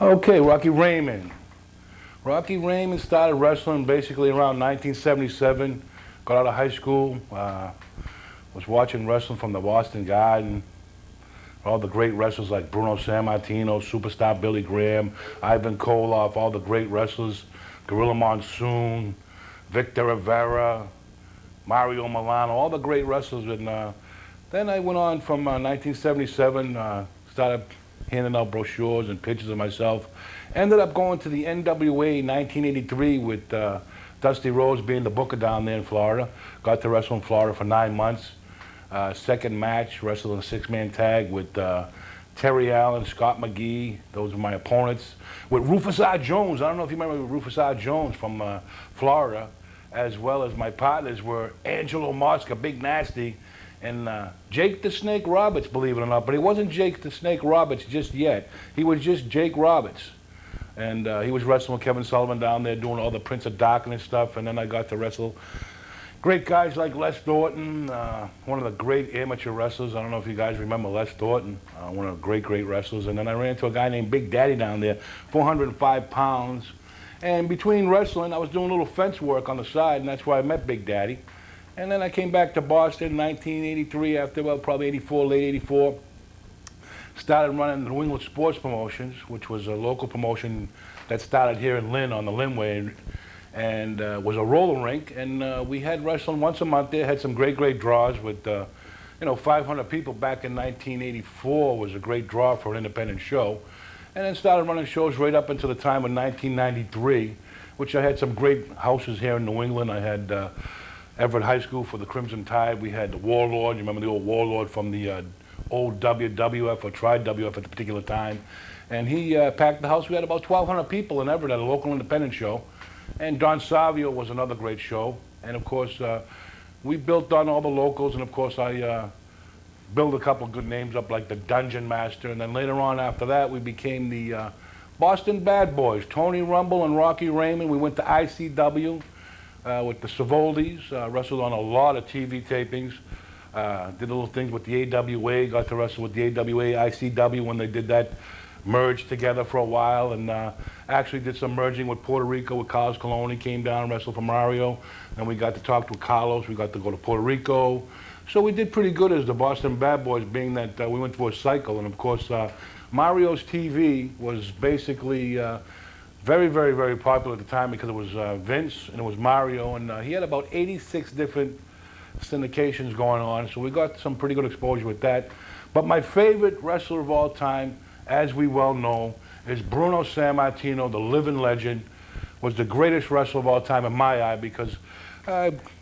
Okay, Rocky Raymond. Rocky Raymond started wrestling basically around 1977. Got out of high school. Was watching wrestling from the Boston Garden. All the great wrestlers like Bruno Sammartino, Superstar Billy Graham, Ivan Koloff, all the great wrestlers, Gorilla Monsoon, Victor Rivera, Mario Milano, all the great wrestlers. And then I went on from 1977, started handing out brochures and pictures of myself. Ended up going to the NWA in 1983 with Dusty Rhodes being the booker down there in Florida. Got to wrestle in Florida for 9 months. Second match, wrestled in a six-man tag with Terry Allen, Scott McGee. Those were my opponents. With Rufus R. Jones. I don't know if you remember Rufus R. Jones from Florida, as well as my partners were Angelo Mosca, Big Nasty, and Jake the Snake Roberts, believe it or not. But he wasn't Jake the Snake Roberts just yet. He was just Jake Roberts. And he was wrestling with Kevin Sullivan down there doing all the Prince of Darkness stuff. And then I got to wrestle great guys like Les Thornton, one of the great amateur wrestlers. I don't know if you guys remember Les Thornton, one of the great, great wrestlers. And then I ran into a guy named Big Daddy down there, 405 pounds. And between wrestling, I was doing a little fence work on the side, and that's where I met Big Daddy. And then I came back to Boston in 1983 after, well, probably 84, late 84. Started running the New England Sports Promotions, which was a local promotion that started here in Lynn on the Lynnway, and was a roller rink. And we had wrestling once a month there, had some great, great draws with, 500 people back in 1984 was a great draw for an independent show. And then started running shows right up until the time of 1993, which I had some great houses here in New England. I had Everett High School for the Crimson Tide. We had the Warlord, you remember the old Warlord from the old WWF or Tri-WF at the particular time. And he packed the house. We had about 1,200 people in Everett at a local independent show. And Don Savio was another great show. And of course, we built on all the locals. And of course, I built a couple of good names up like the Dungeon Master. And then later on after that, we became the Boston Bad Boys. Tony Rumble and Rocky Raymond. We went to ICW with the Savoldis. Wrestled on a lot of TV tapings. Did little things with the AWA. Got to wrestle with the AWA, ICW when they did that merged together for a while, and actually did some merging with Puerto Rico with Carlos Colon. He came down and wrestled for Mario, and we got to talk to Carlos. We got to go to Puerto Rico. So we did pretty good as the Boston Bad Boys, being that we went through a cycle. And of course, Mario's TV was basically very, very, very popular at the time because it was Vince and it was Mario, and he had about 86 different syndications going on, so we got some pretty good exposure with that. But my favorite wrestler of all time, as we well know, is Bruno Sammartino, the living legend. Was the greatest wrestler of all time in my eye because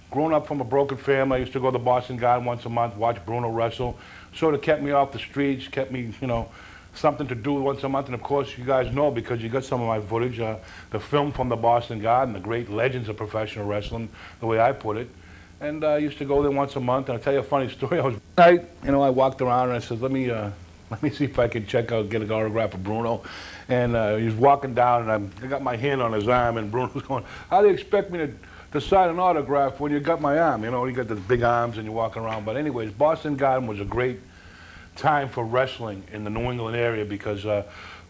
growing up from a broken family, I used to go to the Boston Garden once a month, watch Bruno wrestle. Sort of kept me off the streets, kept me, something to do once a month. And of course, you guys know because you got some of my footage, the film from the Boston Garden, the great legends of professional wrestling, the way I put it. And I used to go there once a month. And I'll tell you a funny story. I walked around and I said, let me see if I can get an autograph of Bruno. And he was walking down, and I got my hand on his arm, and Bruno was going, how do you expect me to sign an autograph when you got my arm? You got those big arms and you're walking around. But anyways, Boston Garden was a great time for wrestling in the New England area because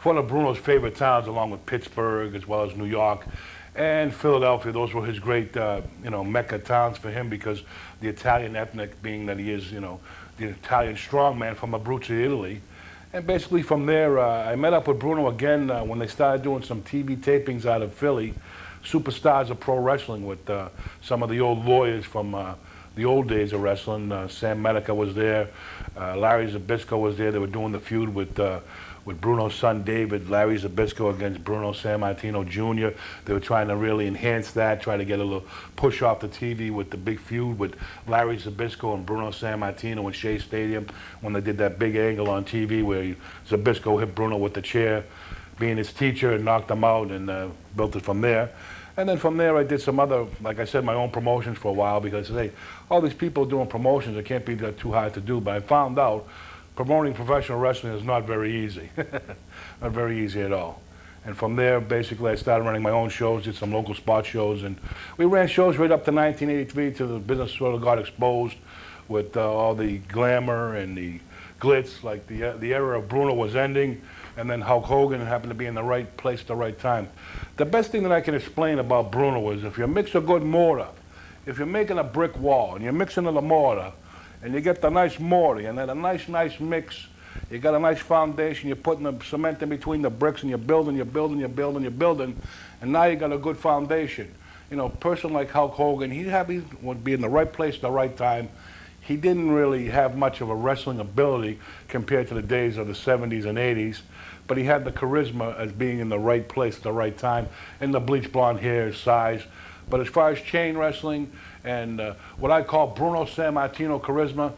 one of Bruno's favorite towns, along with Pittsburgh as well as New York and Philadelphia, those were his great, Mecca towns for him because the Italian ethnic, being that he is, the Italian strongman from Abruzzo, Italy. And basically from there, I met up with Bruno again when they started doing some TV tapings out of Philly, Superstars of Pro Wrestling, with some of the old lawyers from the old days of wrestling. Sam Medica was there, Larry Zbyszko was there. They were doing the feud with Bruno's son David, Larry Zbyszko against Bruno Sammartino Jr. They were trying to really enhance that, try to get a little push off the TV with the big feud with Larry Zbyszko and Bruno Sammartino in Shea Stadium when they did that big angle on TV where Zbyszko hit Bruno with the chair, being his teacher, and knocked him out, and built it from there. And then from there, I did some other, like I said, my own promotions for a while because, hey, all these people doing promotions, it can't be that too hard to do. But I found out promoting professional wrestling is not very easy. Not very easy at all. And from there, basically, I started running my own shows, did some local spot shows, and we ran shows right up to 1983 till the business sort of got exposed with all the glamour and the glitz. Like the era of Bruno was ending. and then Hulk Hogan happened to be in the right place at the right time. The best thing that I can explain about Bruno is if you mix a good mortar, if you're making a brick wall and you're mixing in the mortar, and you get the nice mortar and then a nice mix, you got a nice foundation, you're putting the cement in between the bricks and you're building, and now you got a good foundation. You know, a person like Hulk Hogan, he would be in the right place at the right time. He didn't really have much of a wrestling ability compared to the days of the 70s and 80s, but he had the charisma as being in the right place at the right time, and the bleach blonde hair, his size. But as far as chain wrestling and what I call Bruno Sammartino charisma,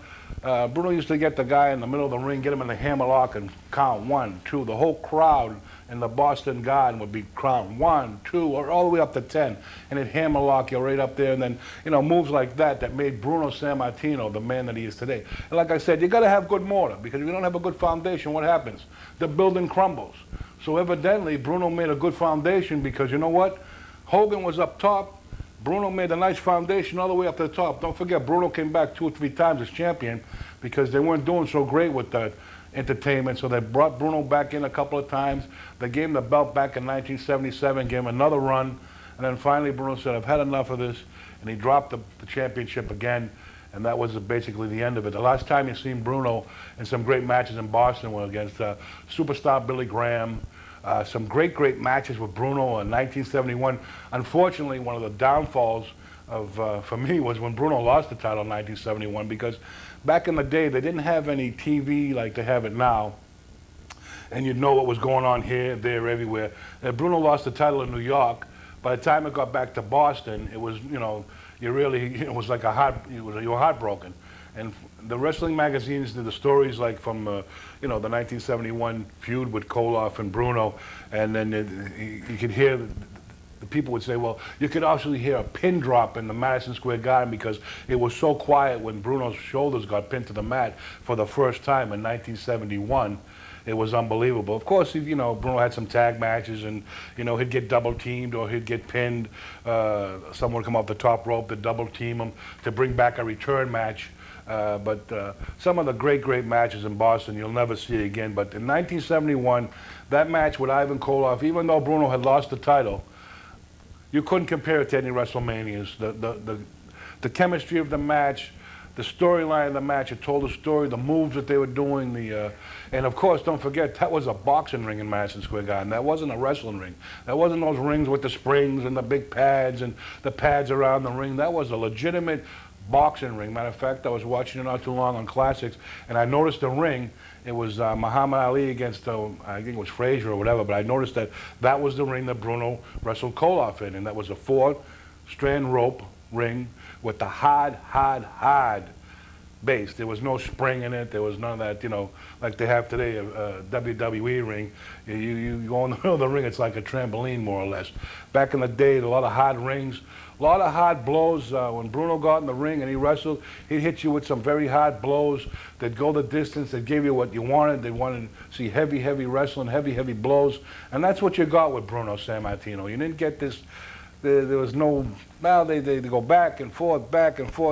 Bruno used to get the guy in the middle of the ring, get him in the hammerlock and count 1, 2. The whole crowd in the Boston Garden would be count 1, 2, or all the way up to 10. And he'd hammerlock you right up there. And then, you know, moves like that made Bruno Sammartino the man that he is today. And like I said, you got to have good mortar, because if you don't have a good foundation, what happens? The building crumbles. So evidently, Bruno made a good foundation, because you know what? Hogan was up top. Bruno made a nice foundation all the way up to the top. Don't forget, Bruno came back 2 or 3 times as champion because they weren't doing so great with the entertainment. So they brought Bruno back in a couple of times. They gave him the belt back in 1977, gave him another run. And then finally Bruno said, I've had enough of this. And he dropped the championship again. And that was basically the end of it. The last time you seen Bruno in some great matches in Boston were against superstar Billy Graham. Some great matches with Bruno in 1971. Unfortunately, one of the downfalls for me was when Bruno lost the title in 1971, because back in the day they didn't have any TV like they have it now, and you'd know what was going on here, there, everywhere. Bruno lost the title in New York. By the time it got back to Boston, it was, you know, it was like you were heartbroken. And the wrestling magazines did the stories like from, you know, the 1971 feud with Koloff and Bruno, and then you could hear the people would say, well, you could actually hear a pin drop in the Madison Square Garden because it was so quiet when Bruno's shoulders got pinned to the mat for the first time in 1971. It was unbelievable. Of course, you know, Bruno had some tag matches, and you know, he'd get double teamed or he'd get pinned. Someone would come off the top rope to double team him to bring back a return match. But some of the great matches in Boston you'll never see again. But in 1971, that match with Ivan Koloff, even though Bruno had lost the title, you couldn't compare it to any WrestleManias. The chemistry of the match, the storyline of the match, it told a story, the moves that they were doing, and of course, don't forget, that was a boxing ring in Madison Square Garden. That wasn't a wrestling ring. That wasn't those rings with the springs and the big pads and the pads around the ring. That was a legitimate boxing ring. Matter of fact, I was watching it not too long on Classics, and I noticed the ring. It was Muhammad Ali against, I think it was Frazier or whatever, but I noticed that was the ring that Bruno wrestled Koloff in, and that was a 4-strand rope ring with the hard base. There was no spring in it. There was none of that, you know, like they have today, a WWE ring. You go in the middle of the ring, it's like a trampoline, more or less. Back in the day, a lot of hard rings, a lot of hard blows. When Bruno got in the ring and he wrestled, he'd hit you with some very hard blows that go the distance, that gave you what you wanted. They wanted to see heavy wrestling, heavy blows. And that's what you got with Bruno Sammartino. You didn't get this. There was no, now they go back and forth.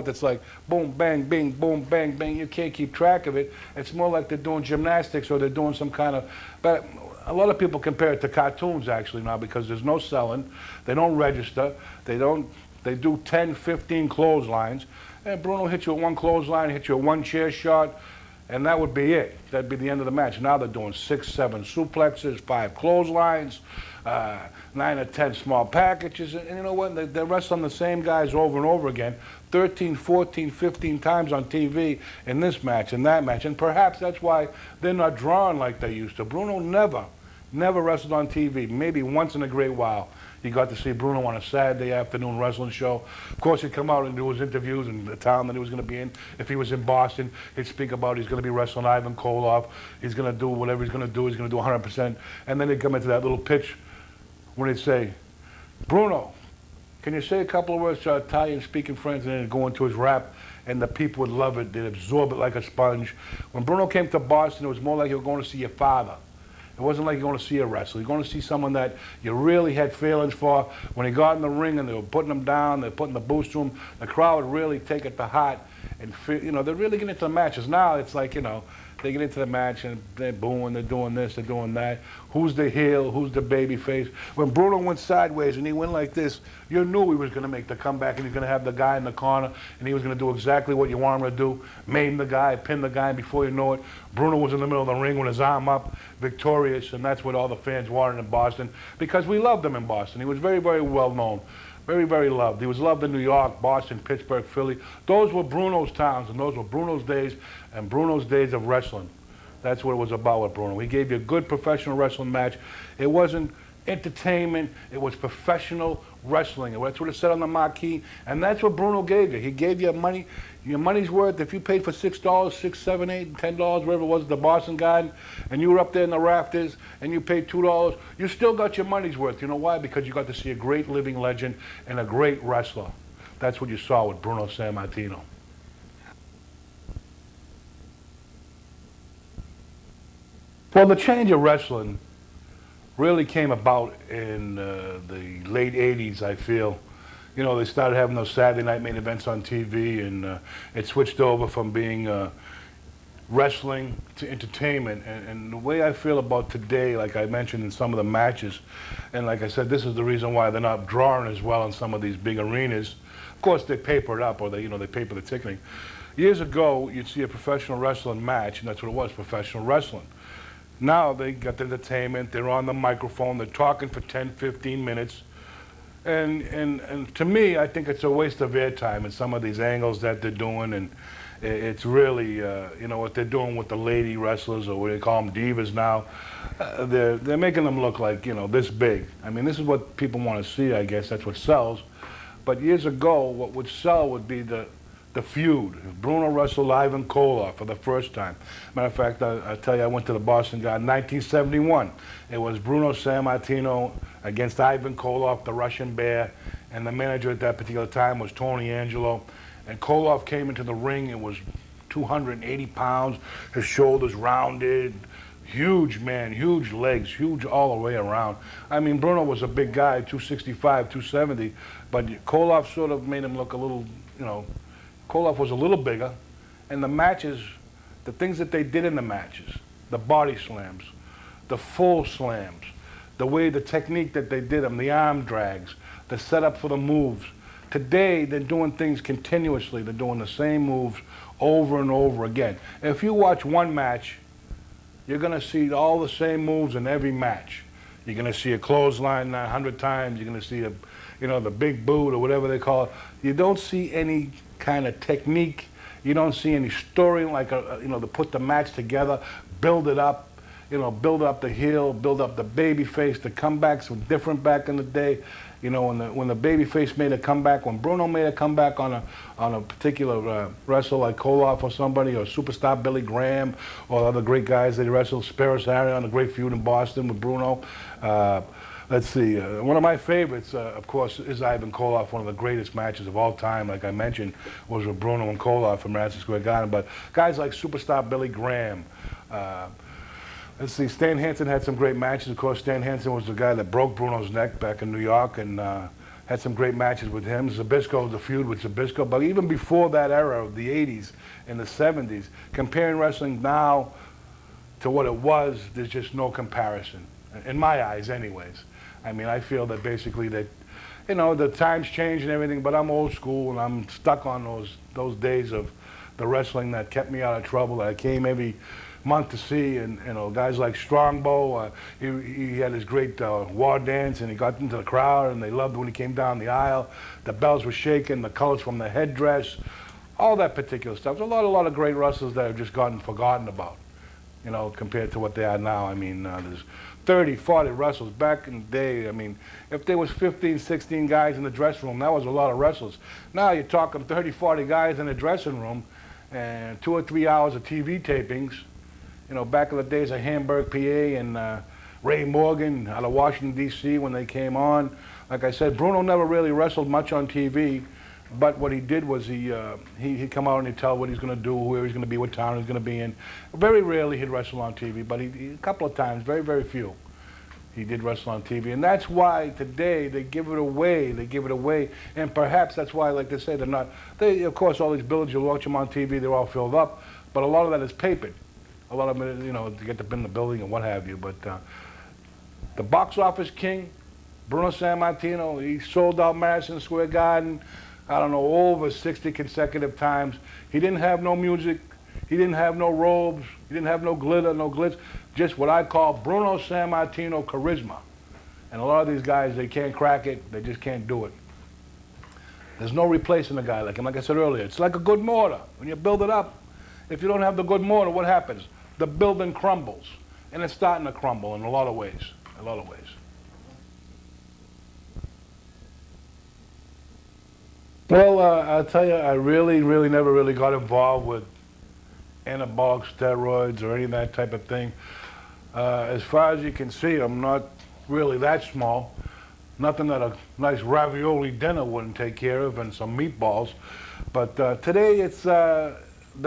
It's like boom, bang, bing, boom, bang, bang. You can't keep track of it. It's more like they're doing gymnastics or they're doing some kind of, but a lot of people compare it to cartoons actually now, because there's no selling. They don't register. They do 10, 15 clotheslines. And Bruno hit you with one clothesline, hit you with one chair shot, and that would be it. That'd be the end of the match. Now they're doing 6, 7 suplexes, 5 clotheslines, 9 or 10 small packages, and you know what? They're wrestling the same guys over and over again, 13, 14, 15 times on TV in this match and that match, and perhaps that's why they're not drawn like they used to. Bruno never wrestled on TV. Maybe once in a great while you got to see Bruno on a Saturday afternoon wrestling show. Of course, he'd come out and do his interviews in the town that he was going to be in. If he was in Boston, he'd speak about he's going to be wrestling Ivan Koloff. He's going to do whatever he's going to do. He's going to do 100%. And then he'd come into that little pitch when he'd say, Bruno, can you say a couple of words to our Italian-speaking friends? And then he'd go into his rap, and the people would love it. They'd absorb it like a sponge. When Bruno came to Boston, it was more like you were going to see your father. It wasn't like you're going to see a wrestler. You're going to see someone that you really had feelings for. When he got in the ring and they were putting him down, they were putting the boost to him, the crowd would really take it to heart. And, you know, they're really getting into the matches. Now it's like, you know, They get into the match and they're booing, they're doing this, they're doing that. Who's the heel? Who's the baby face? When Bruno went sideways and he went like this, you knew he was going to make the comeback and he's going to have the guy in the corner and he was going to do exactly what you want him to do, maim the guy, pin the guy, and before you know it, Bruno was in the middle of the ring with his arm up, victorious, and that's what all the fans wanted in Boston because we loved him in Boston. He was very, very well known. Very, very loved. He was loved in New York, Boston, Pittsburgh, Philly. Those were Bruno's towns, and those were Bruno's days and Bruno's days of wrestling. That's what it was about with Bruno. He gave you a good professional wrestling match. It wasn't entertainment. It was professional wrestling. That's what it said on the marquee, and that's what Bruno gave you. He gave you money, your money's worth. If you paid for $6, $6, $7, $8, $10, whatever it was, at the Boston Garden, and you were up there in the rafters, and you paid $2, you still got your money's worth. You know why? Because you got to see a great living legend and a great wrestler. That's what you saw with Bruno Sammartino. Well, the change of wrestling really came about in the late 80s, I feel. You know, they started having those Saturday night main events on TV, and it switched over from being wrestling to entertainment. And the way I feel about today, like I mentioned in some of the matches, and like I said, this is the reason why they're not drawing as well in some of these big arenas. Of course, they paper it up, or they paper the ticketing. Years ago, you'd see a professional wrestling match, and that's what it was, professional wrestling. Now they got the entertainment, they're on the microphone, they're talking for 10, 15 minutes. And to me, I think it's a waste of airtime in some of these angles that they're doing. And it's really, you know, what they're doing with the lady wrestlers, or what they call them divas now. They're making them look like, you know, this big. I mean, this is what people want to see, I guess. That's what sells. But years ago, what would sell would be the feud. Bruno wrestled Ivan Koloff for the first time. Matter of fact, I tell you, I went to the Boston Garden in 1971. It was Bruno Sammartino against Ivan Koloff, the Russian Bear, and the manager at that particular time was Tony Angelo. And Koloff came into the ring and was 280 pounds, his shoulders rounded, huge man, huge legs, huge all the way around. I mean, Bruno was a big guy, 265, 270, but Koloff sort of made him look a little, you know, Koloff was a little bigger, and the matches, the things that they did in the matches, the body slams, the full slams, the way, the technique that they did them, the arm drags, the setup for the moves. Today, they're doing things continuously. They're doing the same moves over and over again. If you watch one match, you're going to see all the same moves in every match. You're going to see a clothesline 100 times. You're going to see, you know, the big boot or whatever they call it. You don't see any kind of technique. You don't see any story, like, you know, to put the match together, build it up, you know, build up the heel, build up the baby face. The comebacks were different back in the day. You know, when the baby face made a comeback, when Bruno made a comeback on a particular wrestler like Koloff or somebody, or superstar Billy Graham, or other great guys that he wrestled, Spiros Arion, a great feud in Boston with Bruno. Let's see, one of my favorites, of course, is Ivan Koloff. One of the greatest matches of all time, like I mentioned, was with Bruno and Koloff in Madison Square Garden. But guys like superstar Billy Graham, let's see, Stan Hansen had some great matches. Of course, Stan Hansen was the guy that broke Bruno's neck back in New York, and had some great matches with him. Zbyszko, the feud with Zbyszko. But even before that era of the 80s and the 70s, comparing wrestling now to what it was, there's just no comparison, in my eyes anyways. I mean, I feel that basically that, you know, the times change and everything, but I'm old school and I'm stuck on those days of the wrestling that kept me out of trouble, that I came every month to see. And, you know, guys like Strongbow, he had his great war dance, and he got into the crowd and they loved when he came down the aisle. The bells were shaking, the colors from the headdress, all that particular stuff. There's a lot of great wrestlers that have just gotten forgotten about, you know, compared to what they are now. I mean, there's 30, 40 wrestlers. Back in the day, I mean, if there was 15, 16 guys in the dressing room, that was a lot of wrestlers. Now you're talking 30, 40 guys in the dressing room and 2 or 3 hours of TV tapings. You know, back in the days of Hamburg, PA, and Ray Morgan out of Washington, D.C. when they came on. Like I said, Bruno never really wrestled much on TV, but what he did was he'd come out and he'd tell what he's going to do, where he's going to be, what town he's going to be in. Very rarely he'd wrestle on TV, but a couple of times, very, very few, he did wrestle on TV. And that's why today they give it away. They give it away. And perhaps that's why, like they say, of course, all these buildings, you watch them on TV, they're all filled up, but a lot of that is papered. a lot of them, you know, to get in the building and what have you. But the box office king, Bruno Sammartino, he sold out Madison Square Garden, I don't know, over 60 consecutive times. He didn't have no music. He didn't have no robes. He didn't have no glitter, no glitz. Just what I call Bruno Sammartino charisma. And a lot of these guys, they can't crack it. They just can't do it. There's no replacing a guy like him. Like I said earlier, it's like a good mortar. When you build it up, if you don't have the good mortar, what happens? The building crumbles. And it's starting to crumble in a lot of ways. A lot of ways. Well, I'll tell you, I really never really got involved with anabolic steroids or any of that type of thing. As far as you can see, I'm not really that small. Nothing that a nice ravioli dinner wouldn't take care of, and some meatballs. But today it's the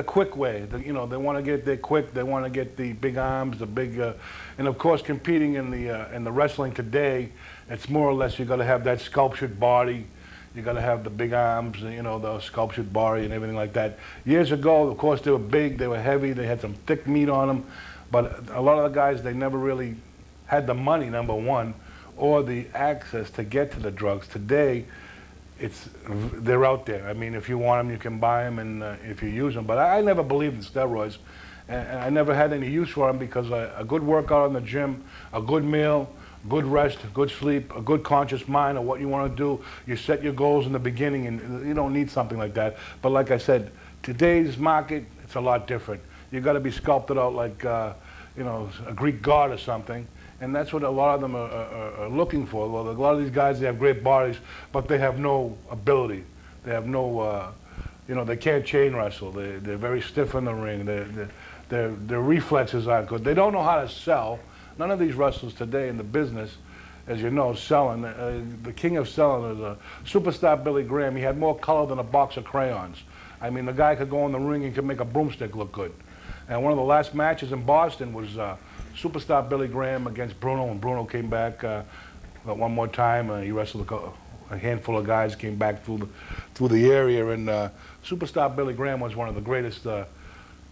quick way. You know, they want to get there quick. They want to get the big arms, the big, and of course, competing in the wrestling today, it's more or less you got to have that sculptured body. You got to have the big arms, you know, the sculptured body and everything like that. Years ago, of course, they were big, they were heavy, they had some thick meat on them. But a lot of the guys, they never really had the money, number one, or the access to get to the drugs. Today, they're out there. I mean, if you want them, you can buy them, and if you use them. But I never believed in steroids, and I never had any use for them because a good workout in the gym, a good meal, good rest, good sleep, a good conscious mind of what you want to do. You set your goals in the beginning, and you don't need something like that. But like I said, today's market, it's a lot different. You got to be sculpted out like, you know, a Greek god or something. And that's what a lot of them are looking for. Well, a lot of these guys, they have great bodies, but they have no ability. They have no, you know, they can't chain wrestle. They're very stiff in the ring. Their reflexes aren't good. They don't know how to sell. None of these wrestlers today in the business, as you know, selling. The king of selling is a superstar Billy Graham. He had more color than a box of crayons. I mean, the guy could go in the ring and could make a broomstick look good. And one of the last matches in Boston was superstar Billy Graham against Bruno, and Bruno came back one more time. He wrestled a handful of guys, came back through the area, and superstar Billy Graham was one of the greatest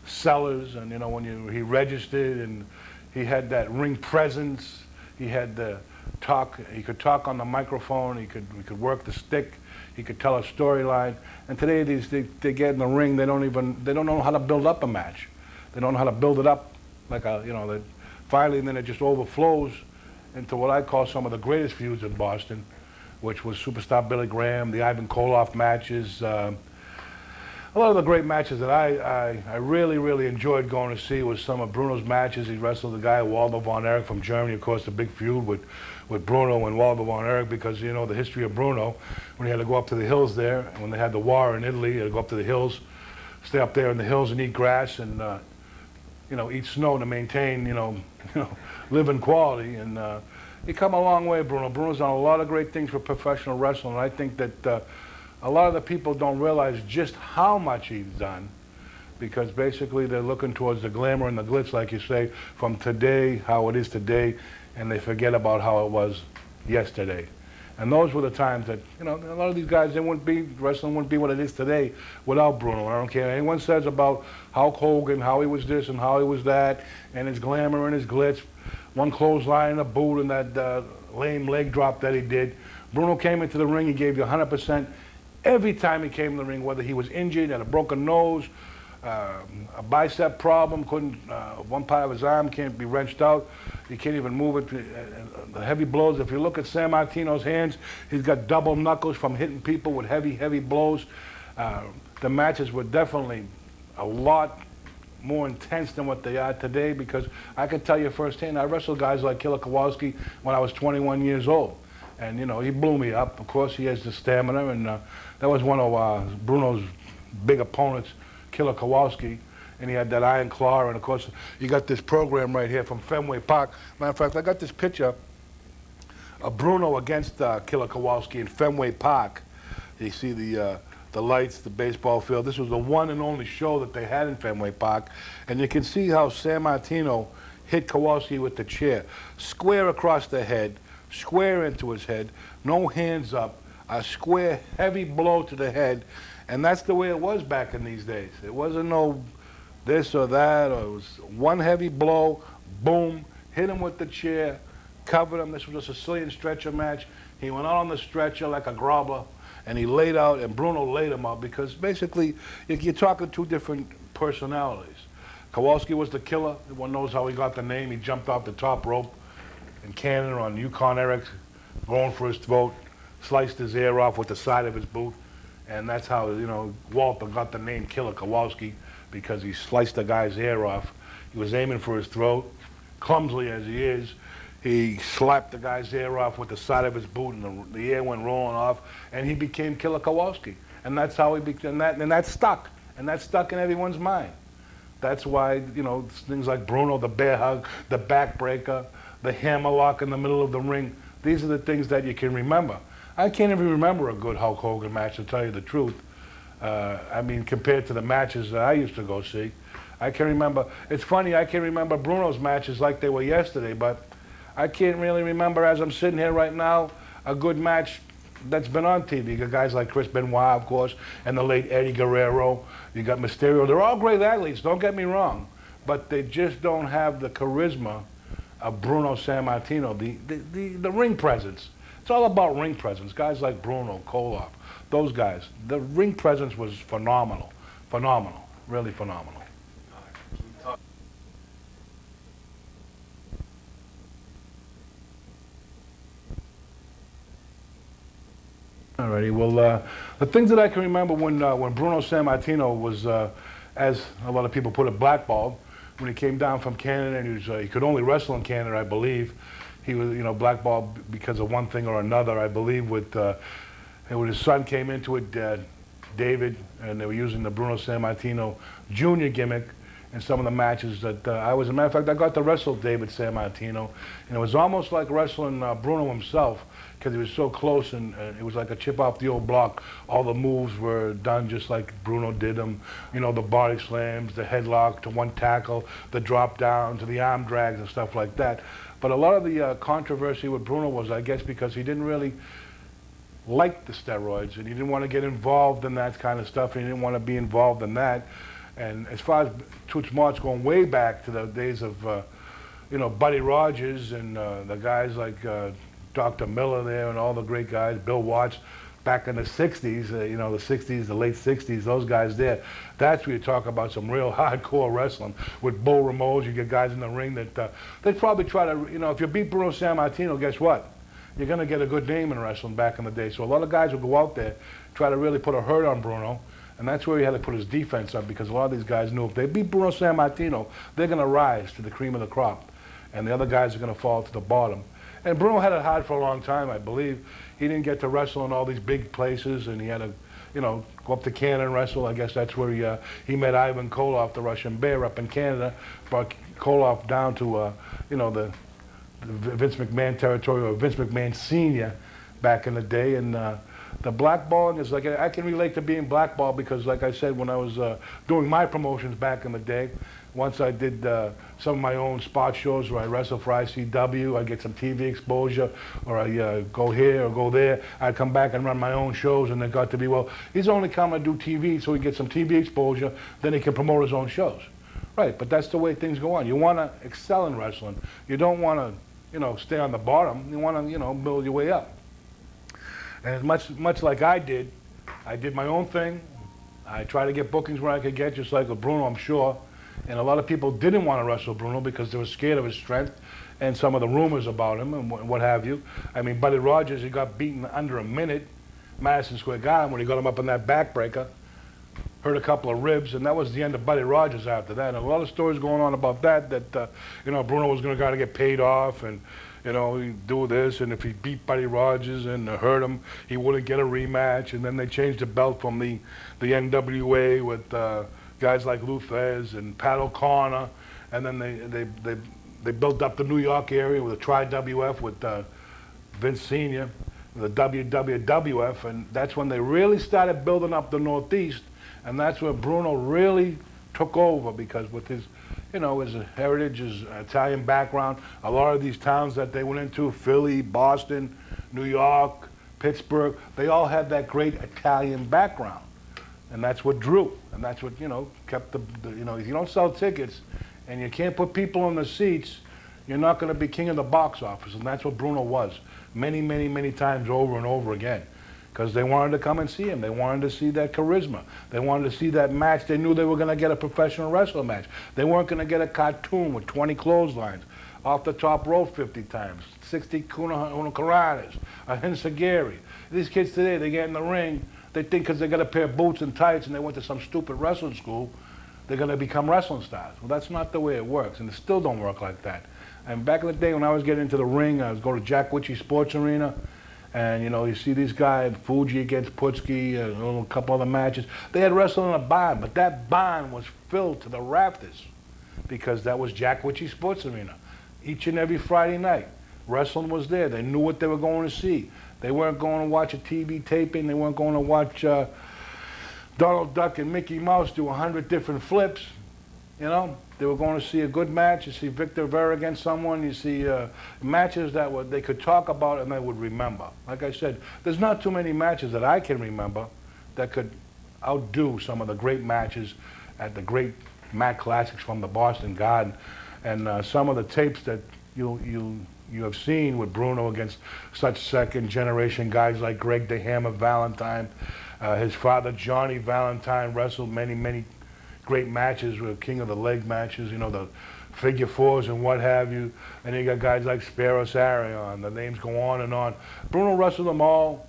sellers. And you know, when he registered, and he had that ring presence, he had the talk. He could talk on the microphone. He could work the stick. He could tell a storyline. And today, they get in the ring. They don't know how to build up a match. They don't know how to build it up like a, you know, finally, and then it just overflows into what I call some of the greatest feuds in Boston, which was superstar Billy Graham, the Ivan Koloff matches. A lot of the great matches that I really enjoyed going to see was some of Bruno's matches. He wrestled the guy Waldo von Erich from Germany, of course, the big feud with Bruno and Waldo von Erich, because you know the history of Bruno, when he had to go up to the hills there, and when they had the war in Italy, he had to go up to the hills, stay up there in the hills and eat grass and you know, eat snow to maintain, you know, living quality. And he come a long way, Bruno. Bruno's done a lot of great things for professional wrestling, and I think that a lot of the people don't realize just how much he's done, because basically they're looking towards the glamour and the glitz, like you say, from today, how it is today, and they forget about how it was yesterday. And those were the times that, you know, a lot of these guys, wrestling wouldn't be what it is today without Bruno. I don't care what anyone says about Hulk Hogan, how he was this and how he was that, and his glamour and his glitz. One clothesline and a boot and that lame leg drop that he did. Bruno came into the ring, he gave you 100% every time he came in the ring, whether he was injured, had a broken nose, a bicep problem, one part of his arm can't be wrenched out, he can't even move it, the heavy blows. If you look at Sammartino's hands, he's got double knuckles from hitting people with heavy blows. The matches were definitely a lot more intense than what they are today, because I can tell you firsthand, I wrestled guys like Killer Kowalski when I was 21 years old. And, you know, he blew me up. Of course, he has the stamina, and that was one of Bruno's big opponents, Killer Kowalski, and he had that iron claw, and of course, you got this program right here from Fenway Park. Matter of fact, I got this picture of Bruno against Killer Kowalski in Fenway Park. You see the lights, the baseball field. This was the one and only show that they had in Fenway Park, and you can see how Sammartino hit Kowalski with the chair, square across the head, square into his head, no hands up, a square, heavy blow to the head. And that's the way it was back in these days. It wasn't no this or that, or it was one heavy blow, boom, hit him with the chair, covered him. This was a Sicilian stretcher match. He went out on the stretcher like a grobber, and he laid out, and Bruno laid him out because basically you're talking two different personalities. Kowalski was the killer. Everyone knows how he got the name. He jumped off the top rope in Canada on Yukon Eric, going for his throat, sliced his ear off with the side of his boot, and that's how, you know, Walter got the name Killer Kowalski, because he sliced the guy's ear off. He was aiming for his throat, clumsily as he is. He slapped the guy's ear off with the side of his boot, and the ear went rolling off, and he became Killer Kowalski. And that's how he became, and that stuck, and that stuck in everyone's mind. That's why, you know, things like Bruno, the bear hug, the backbreaker, the hammerlock in the middle of the ring, these are the things that you can remember. I can't even remember a good Hulk Hogan match, to tell you the truth. I mean, compared to the matches that I used to go see. I can remember, it's funny, I can remember Bruno's matches like they were yesterday, but I can't really remember, as I'm sitting here right now, a good match that's been on TV. You got guys like Chris Benoit, of course, and the late Eddie Guerrero. You got Mysterio. They're all great athletes, don't get me wrong, but they just don't have the charisma of Bruno Sammartino, the ring presence. It's all about ring presence. Guys like Bruno, Koloff, those guys. The ring presence was phenomenal. Phenomenal. Really phenomenal. Alrighty, well, the things that I can remember when Bruno Sammartino was, as a lot of people put it, blackballed, when he came down from Canada, and he could only wrestle in Canada, I believe. He was, you know, blackballed because of one thing or another, I believe, when his son came into it, David, and they were using the Bruno Sammartino Jr. gimmick in some of the matches that as a matter of fact, I got to wrestle David Sammartino, and it was almost like wrestling Bruno himself, because he was so close, and it was like a chip off the old block. All the moves were done just like Bruno did them. You know, the body slams, the headlock to one tackle, the drop down to the arm drags and stuff like that. But a lot of the controversy with Bruno was, I guess, because he didn't really like the steroids, and he didn't want to get involved in that kind of stuff, and he didn't want to be involved in that. And as far as Toots March, going way back to the days of, you know, Buddy Rogers and the guys like Dr. Miller there and all the great guys, Bill Watts, back in the 60s, you know, the 60s, the late 60s, those guys there, that's where you talk about some real hardcore wrestling. With Bull Ramon, you get guys in the ring that they'd probably try to, you know, if you beat Bruno Sammartino, guess what? You're going to get a good name in wrestling back in the day. So a lot of guys would go out there, try to really put a hurt on Bruno, and that's where he had to put his defense up, because a lot of these guys knew if they beat Bruno Sammartino, they're going to rise to the cream of the crop, and the other guys are going to fall to the bottom. And Bruno had it hard for a long time, I believe. He didn't get to wrestle in all these big places, and he had to, you know, go up to Canada and wrestle. I guess that's where he met Ivan Koloff, the Russian Bear, up in Canada. Brought Koloff down to, you know, the Vince McMahon territory, or Vince McMahon Sr. back in the day. And the blackballing is like, I can relate to being blackballed because, like I said, when I was doing my promotions back in the day, once I did some of my own spot shows where I wrestle for ICW, I get some TV exposure, or I go here or go there. I'd come back and run my own shows, and it got to be, well, he's only come to do TV so he gets some TV exposure, then he can promote his own shows. Right, but that's the way things go on. You want to excel in wrestling. You don't want to, you know, stay on the bottom. You want to, you know, build your way up. And as much like I did my own thing. I tried to get bookings where I could get, just like with Bruno, I'm sure. And a lot of people didn't want to wrestle Bruno because they were scared of his strength and some of the rumors about him and what have you. I mean, Buddy Rogers, he got beaten under a minute, Madison Square Garden, when he got him up in that backbreaker, hurt a couple of ribs, and that was the end of Buddy Rogers after that. And a lot of stories going on about that, you know, Bruno was going to get paid off, and, you know, he'd do this, and if he beat Buddy Rogers and hurt him, he wouldn't get a rematch. And then they changed the belt from the NWA with guys like Lou Thesz and Pat O'Connor, and then they built up the New York area with a Tri-WF with Vince Sr., the WWF, and that's when they really started building up the Northeast, and that's where Bruno really took over, because with his, you know, his heritage, his Italian background, a lot of these towns that they went into, Philly, Boston, New York, Pittsburgh, they all had that great Italian background. And that's what drew, and that's what, kept if you don't sell tickets and you can't put people in the seats, you're not going to be king of the box office. And that's what Bruno was many, many, many times over and over again. Because they wanted to come and see him. They wanted to see that charisma. They wanted to see that match. They knew they were going to get a professional wrestler match. They weren't going to get a cartoon with 20 clotheslines, off the top rope 50 times, 60 Karadas, a Hinsagiri. These kids today, they get in the ring, they think because they got a pair of boots and tights and they went to some stupid wrestling school, they're going to become wrestling stars. Well, that's not the way it works, and it still don't work like that. And back in the day when I was getting into the ring, I was going to Jack Witchy Sports Arena, and you see these guys, Fuji against Putski, a couple other matches. They had wrestling in a barn, but that barn was filled to the rafters because that was Jack Witchy Sports Arena. Each and every Friday night, wrestling was there. They knew what they were going to see. They weren't going to watch a TV taping. They weren't going to watch Donald Duck and Mickey Mouse do 100 different flips. They were going to see a good match. You see Victor Vera against someone. You see matches that they could talk about and they would remember. Like I said, there's not too many matches that I can remember that could outdo some of the great matches at the great Mat Classics from the Boston Garden. And some of the tapes that you have seen with Bruno against such second-generation guys like Greg the Hammer Valentine. His father, Johnny Valentine, wrestled many, many great matches with King of the Leg matches, the figure fours and what have you. And you got guys like Spiros Arion. The names go on and on. Bruno wrestled them all,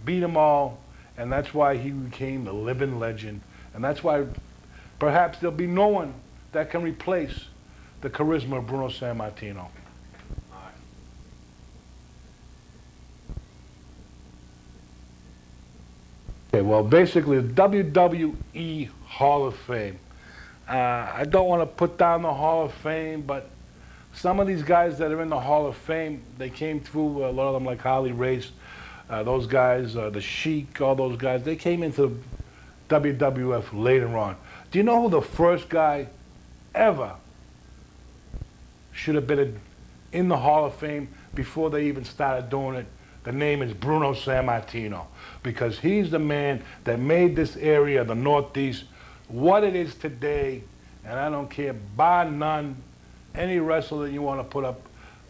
beat them all, and that's why he became the living legend. And that's why perhaps there'll be no one that can replace the charisma of Bruno Sammartino. Okay, well, basically, the WWE Hall of Fame. I don't want to put down the Hall of Fame, but some of these guys that are in the Hall of Fame, they came through, a lot of them like Harley Race, those guys, the Sheik, all those guys, they came into WWF later on. Do you know who the first guy ever should have been in the Hall of Fame before they even started doing it? The name is Bruno Sammartino, because he's the man that made this area, the Northeast, what it is today. And I don't care, bar none, any wrestler that you want to put up,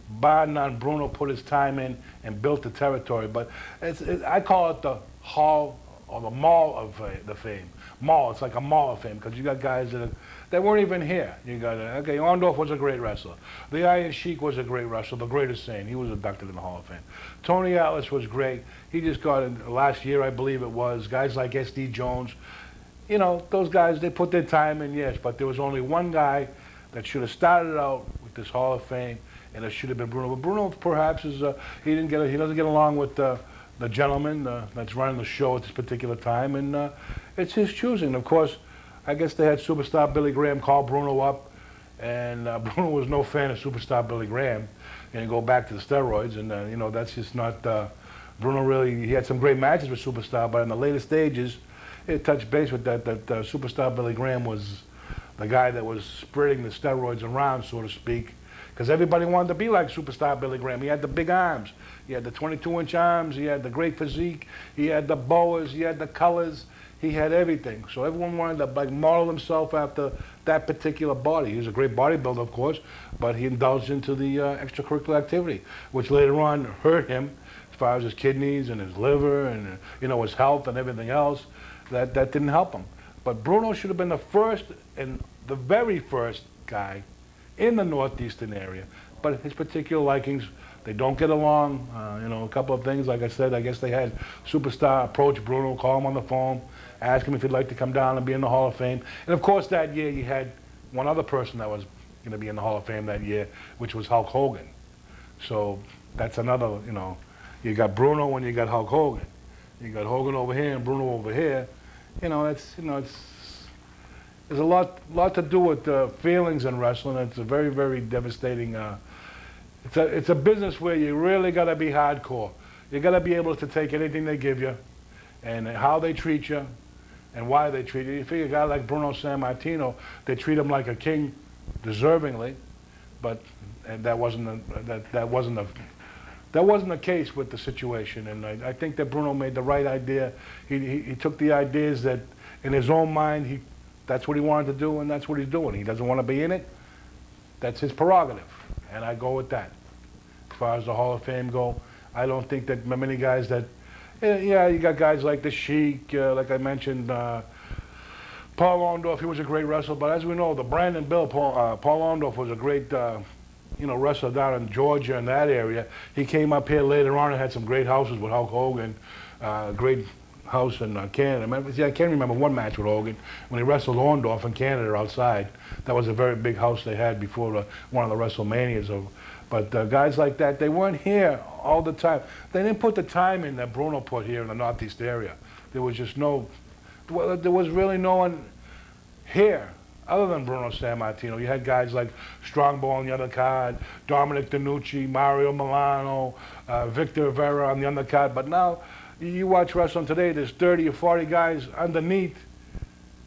bar none, Bruno put his time in and built the territory. But I call it the Hall or the Mall of the Fame. Mall, it's like a Mall of Fame, because you got guys that weren't even here. You got, okay, Orndorff was a great wrestler. The Iron Sheik was a great wrestler, the greatest Saint. He was inducted in the Hall of Fame. Tony Atlas was great. He just got in last year, I believe it was. Guys like S.D. Jones. Those guys, they put their time in, yes, but there was only one guy that should have started out with this Hall of Fame, and it should have been Bruno. But Bruno, perhaps, he doesn't get along with the gentleman that's running the show at this particular time, and it's his choosing. Of course, I guess they had superstar Billy Graham call Bruno up, and Bruno was no fan of superstar Billy Graham, and go back to the steroids, and that's just not, Bruno really, he had some great matches with superstar, but in the later stages, it touched base with that superstar Billy Graham was the guy that was spreading the steroids around, so to speak, because everybody wanted to be like superstar Billy Graham. He had the big arms. He had the 22-inch arms. He had the great physique. He had the boas. He had the colors. He had everything. So everyone wanted to model himself after that particular body. He was a great bodybuilder, of course, but he indulged into the extracurricular activity, which later on hurt him as far as his kidneys and his liver and his health and everything else. That didn't help him. But Bruno should have been the first and the very first guy in the northeastern area. But his particular likings, they don't get along. A couple of things, like I said, I guess they had Superstar approach Bruno, call him on the phone, ask him if he'd like to come down and be in the Hall of Fame. And of course that year you had one other person that was going to be in the Hall of Fame that year, which was Hulk Hogan. So that's another, you got Bruno and you got Hulk Hogan. You got Hogan over here and Bruno over here. There's a lot to do with feelings in wrestling. It's a very, very devastating. It's a business where you really got to be hardcore. You got to be able to take anything they give you, and how they treat you, and why they treat you. You figure a guy like Bruno Sammartino, they treat him like a king, deservingly, but that wasn't the case with the situation. And I think that Bruno made the right idea. He took the ideas that in his own mind, that's what he wanted to do, and that's what he's doing. He doesn't want to be in it. That's his prerogative, and I go with that. As far as the Hall of Fame go, I don't think that many guys that, yeah, you got guys like the Sheik, like I mentioned, Paul Orndorff, he was a great wrestler, but as we know, the Brandon Bill, Paul Orndorff was a great, wrestler down in Georgia in that area. He came up here later on and had some great houses with Hulk Hogan, great house in Canada. See, I can't remember one match with Hogan when he wrestled Orndorff in Canada outside. That was a very big house they had before one of the WrestleManias. But guys like that, they weren't here all the time. They didn't put the time in that Bruno put here in the Northeast area. There was just there was really no one here other than Bruno Sammartino. You had guys like Strongbow on the undercard, Dominic DeNucci, Mario Milano, Victor Vera on the undercard. But now, you watch wrestling today, there's 30 or 40 guys underneath.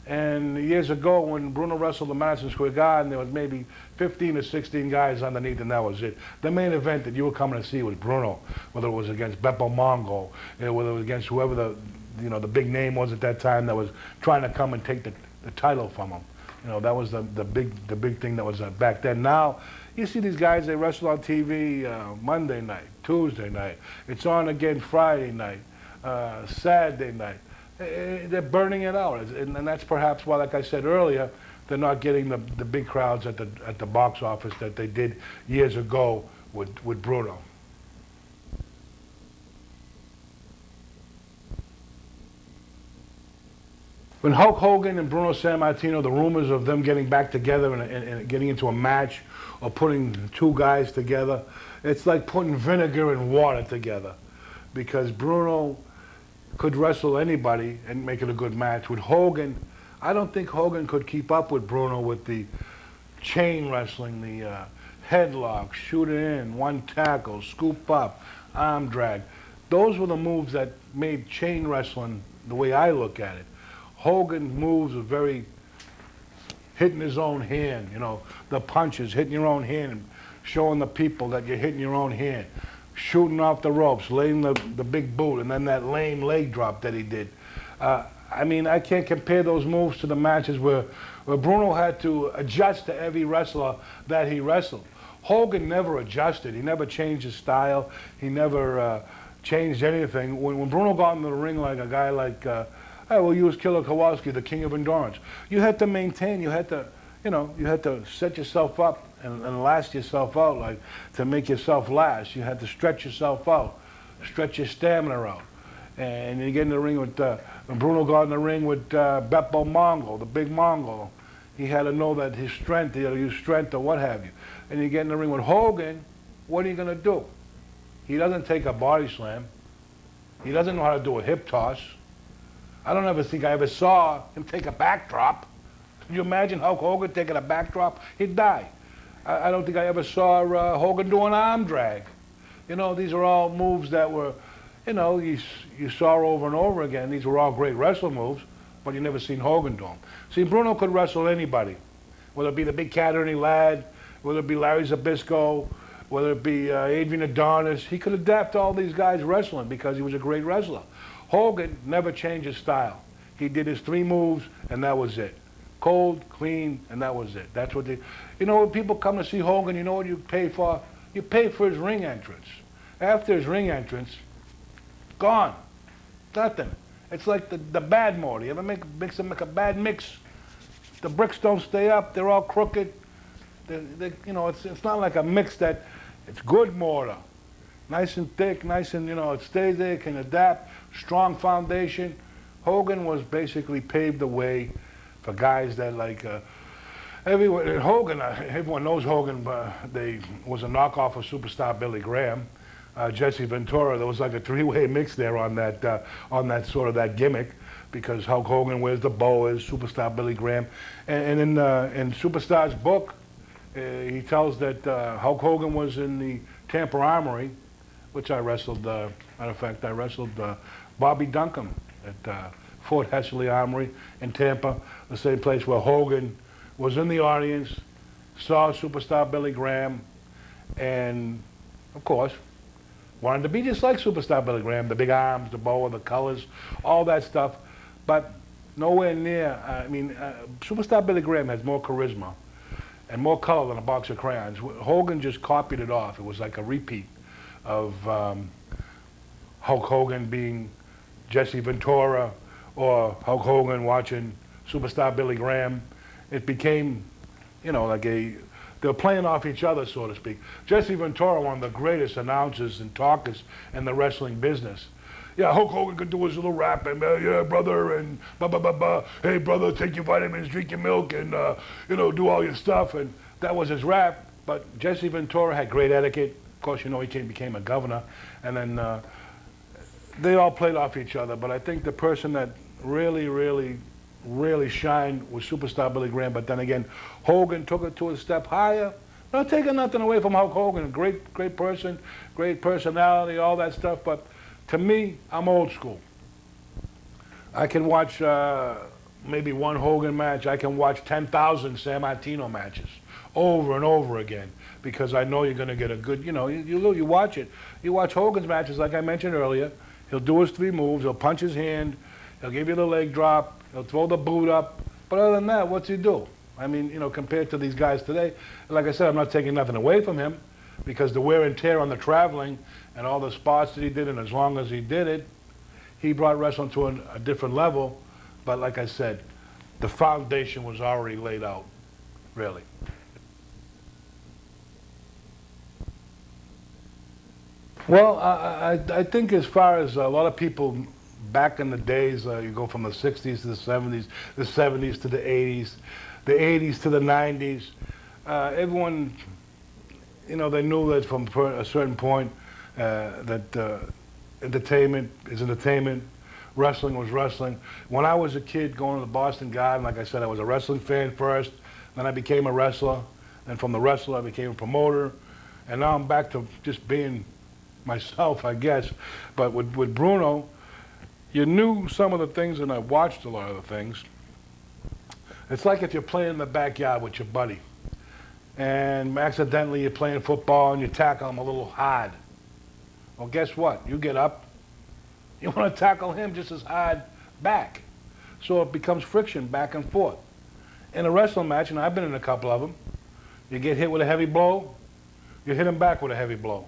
And years ago, when Bruno wrestled the Madison Square Garden, there was maybe 15 or 16 guys underneath, and that was it. The main event that you were coming to see was Bruno, whether it was against Beppo Mongo, whether it was against whoever the big name was at that time that was trying to come and take the title from him. That was the big thing that was back then. Now, you see these guys, they wrestle on TV Monday night, Tuesday night. It's on again Friday night, Saturday night. They're burning it out, and that's perhaps why, like I said earlier, they're not getting the big crowds at the box office that they did years ago with Bruno. When Hulk Hogan and Bruno Sammartino, the rumors of them getting back together and getting into a match or putting two guys together, it's like putting vinegar and water together, because Bruno could wrestle anybody and make it a good match. With Hogan, I don't think Hogan could keep up with Bruno with the chain wrestling, the headlock, shoot it in, one tackle, scoop up, arm drag. Those were the moves that made chain wrestling the way I look at it. Hogan's moves were very hitting his own hand, the punches, hitting your own hand, and showing the people that you're hitting your own hand. Shooting off the ropes, laying the big boot, and then that lame leg drop that he did. I mean, I can't compare those moves to the matches where Bruno had to adjust to every wrestler that he wrestled. Hogan never adjusted. He never changed his style. He never changed anything. When Bruno got into the ring like a guy like, I will use Killer Kowalski, the king of endurance, you had to maintain, you had to set yourself up and last yourself out, like to make yourself last. You had to stretch yourself out, stretch your stamina out. And you get in the ring with, when Bruno got in the ring with Beppo Mongo, the big Mongo, he had to know that his strength, he had to use strength or what have you. And you get in the ring with Hogan, what are you going to do? He doesn't take a body slam. He doesn't know how to do a hip toss. I don't ever think I ever saw him take a backdrop. Can you imagine Hulk Hogan taking a backdrop? He'd die. I don't think I ever saw Hogan do an arm drag. These are all moves that were, you saw over and over again. These were all great wrestler moves, but you never seen Hogan do them. See, Bruno could wrestle anybody, whether it be the big cat Ernie Ladd, whether it be Larry Zbyszko, whether it be Adrian Adonis. He could adapt all these guys wrestling because he was a great wrestler. Hogan never changed his style. He did his 3 moves, and that was it. Cold, clean, and that was it. That's what they... when people come to see Hogan, you know what you pay for? You pay for his ring entrance. After his ring entrance, gone. Nothing. It's like the bad mortar. You ever make a bad mix? The bricks don't stay up. They're all crooked. It's not like a mix that... It's good mortar. Nice and thick, nice and, it stays there, can adapt, strong foundation. Hogan was basically paved the way for guys that everyone knows Hogan, they was a knockoff of superstar Billy Graham. Jesse Ventura, there was like a 3-way mix there on that sort of that gimmick, because Hulk Hogan wears the boas, superstar Billy Graham. And in Superstar's book, he tells that Hulk Hogan was in the Tampa Armory, which I wrestled, matter of fact, I wrestled Bobby Duncombe at Fort Hessley Armory in Tampa, the same place where Hogan was in the audience, saw superstar Billy Graham, and, of course, wanted to be just like superstar Billy Graham, the big arms, the boa, the colors, all that stuff. But nowhere near. I mean, Superstar Billy Graham has more charisma and more color than a box of crayons. Hogan just copied it off. It was like a repeat of Hulk Hogan being Jesse Ventura, or Hulk Hogan watching Superstar Billy Graham. It became, you know, like they were playing off each other, so to speak. Jesse Ventura, one of the greatest announcers and talkers in the wrestling business. Yeah, Hulk Hogan could do his little rap and, yeah, brother, and hey, brother, take your vitamins, drink your milk, and, you know, do all your stuff. And that was his rap. But Jesse Ventura had great etiquette. Of course, you know, he became a governor. And then they all played off each other. But I think the person that really shined was Superstar Billy Graham. But then again, Hogan took it to a step higher. Not taking nothing away from Hulk Hogan. Great person, great personality, all that stuff. But to me, I'm old school. I can watch maybe one Hogan match. I can watch 10,000 Sammartino matches over and over again because I know you're going to get a good, you know, you watch it. You watch Hogan's matches, like I mentioned earlier. He'll do his 3 moves. He'll punch his hand. He'll give you the leg drop. He'll throw the boot up. But other than that, what's he do? I mean, you know, compared to these guys today, like I said, I'm not taking nothing away from him because the wear and tear on the traveling and all the spots that he did, and as long as he did it, he brought wrestling to a different level. But like I said, the foundation was already laid out, really. Well, I think as far as a lot of people back in the days, you go from the 60s to the 70s, the 70s to the 80s, the 80s to the 90s, everyone, you know, they knew that from a certain point that entertainment is entertainment, wrestling was wrestling. When I was a kid going to the Boston Garden, like I said, I was a wrestling fan first, then I became a wrestler, and from the wrestler I became a promoter, and now I'm back to just being myself, I guess. But with Bruno, you knew some of the things, and I watched a lot of the things. It's like if you're playing in the backyard with your buddy, and accidentally you're playing football and you tackle him a little hard. Well, guess what? You get up, you want to tackle him just as hard back. So it becomes friction back and forth. In a wrestling match, and I've been in a couple of them, you get hit with a heavy blow, you hit him back with a heavy blow.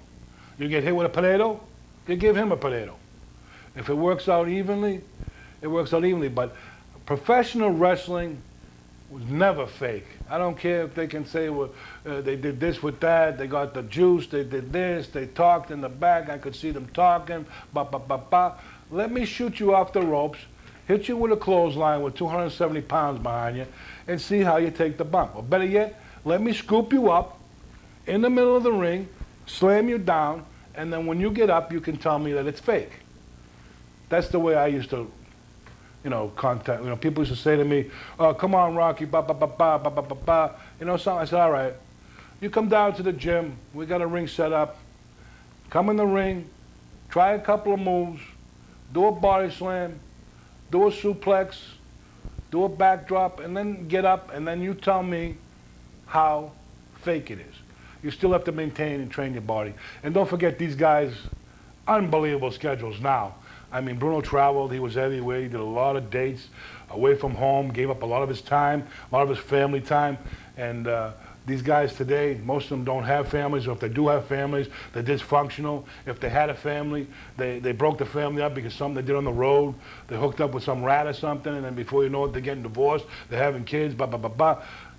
You get hit with a potato, you give him a potato. If it works out evenly, it works out evenly. But professional wrestling was never fake. I don't care if they can say, well, they did this with that, they got the juice, they did this, they talked in the back, I could see them talking, Let me shoot you off the ropes, hit you with a clothesline with 270 pounds behind you, and see how you take the bump. Or better yet, let me scoop you up in the middle of the ring, slam you down, and then when you get up, you can tell me that it's fake. That's the way I used to, you know, contact. You know, people used to say to me, "Oh, come on, Rocky, You know, something. I said, all right, you come down to the gym. We got a ring set up. Come in the ring, try a couple of moves, do a body slam, do a suplex, do a backdrop, and then get up, and then you tell me how fake it is. You still have to maintain and train your body. And don't forget these guys, unbelievable schedules now. I mean, Bruno traveled, he was everywhere, he did a lot of dates away from home, gave up a lot of his time, a lot of his family time, and these guys today, most of them don't have families, or if they do have families, they're dysfunctional. If they had a family, they broke the family up because something they did on the road, they hooked up with some rat or something, and then before you know it, they're getting divorced, they're having kids,